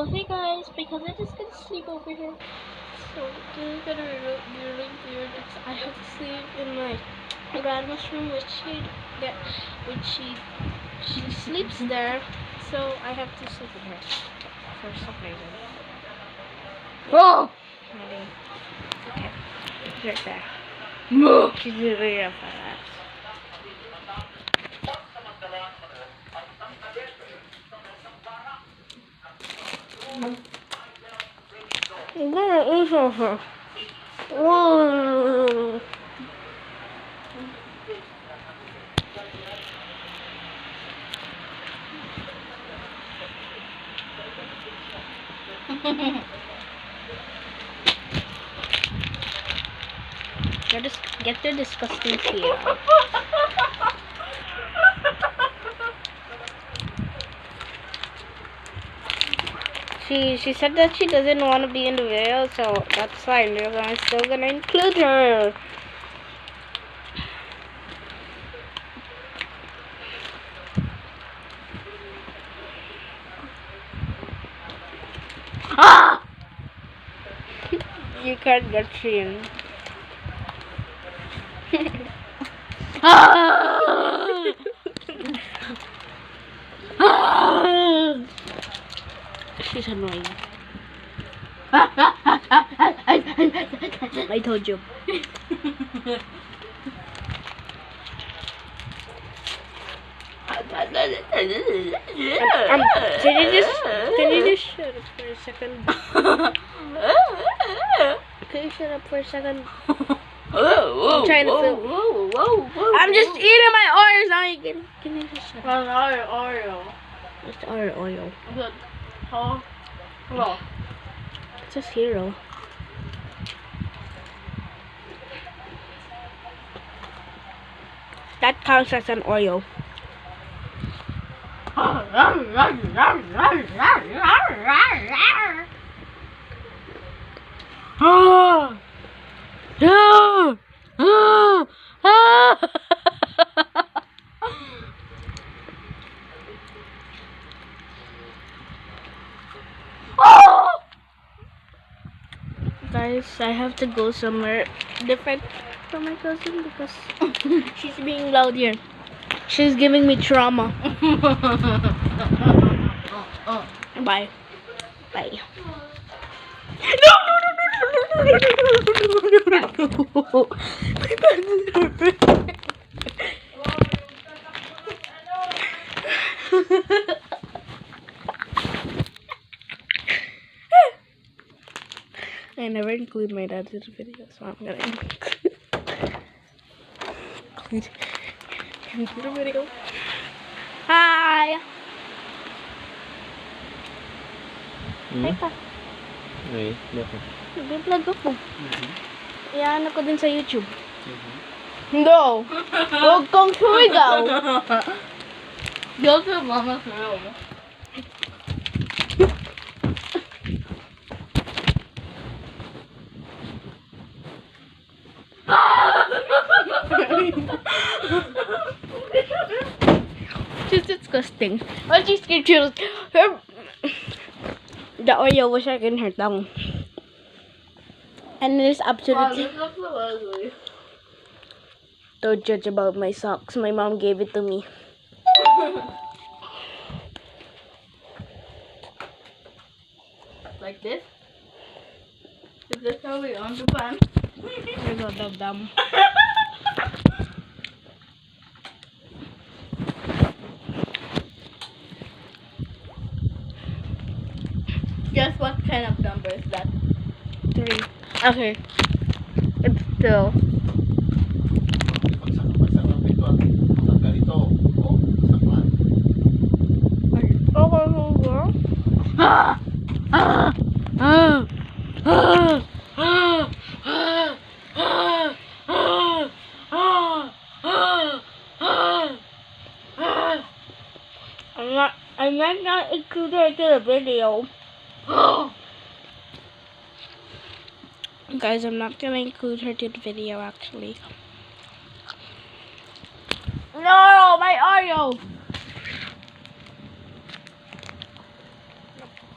So hey guys, because I'm just gonna sleep over here. So this is gonna be really weird because I have to sleep in my grandma's room, she sleeps there. So I have to sleep with her for some reason. Oh! Okay, right there. No. She's really up my ass. Whoa. Just get the disgusting feet out. She said that she doesn't want to be in the video, so that's fine. I'm still gonna include her. Ah! You can't get seen. Ah! Ah! She's annoying. I told you. Can you just shut up for a second? Can you shut up for a second? I'm trying to film. I'm just eating my Oreos now. Can you just shut up? Oreo. It's Oreo. Hello. It's just Hero. That counts as an Oreo. Guys, I have to go somewhere different from my cousin because she's being loud here. She's giving me trauma. Bye. Bye. No! My bad is hurt. I never include my dad in the video, so I'm gonna include the video. Hi! Hi pa. Ay, bakit? Nag-vlog ako. Iyan ako din sa YouTube. No! Huwag kang sumigaw! Go to mama's room. She's disgusting. When she screamed, she was, the Oreo was stuck in her tongue. And it is absolutely... This looks so ugly. Don't judge about my socks. My mom gave it to me. Like this? Is this how we on the pan? I got that dumb. Guess what kind of number is that? 3. Okay. It's still. I might not include her to the video. Guys, I'm not gonna include her to the video actually. No, my Oreo!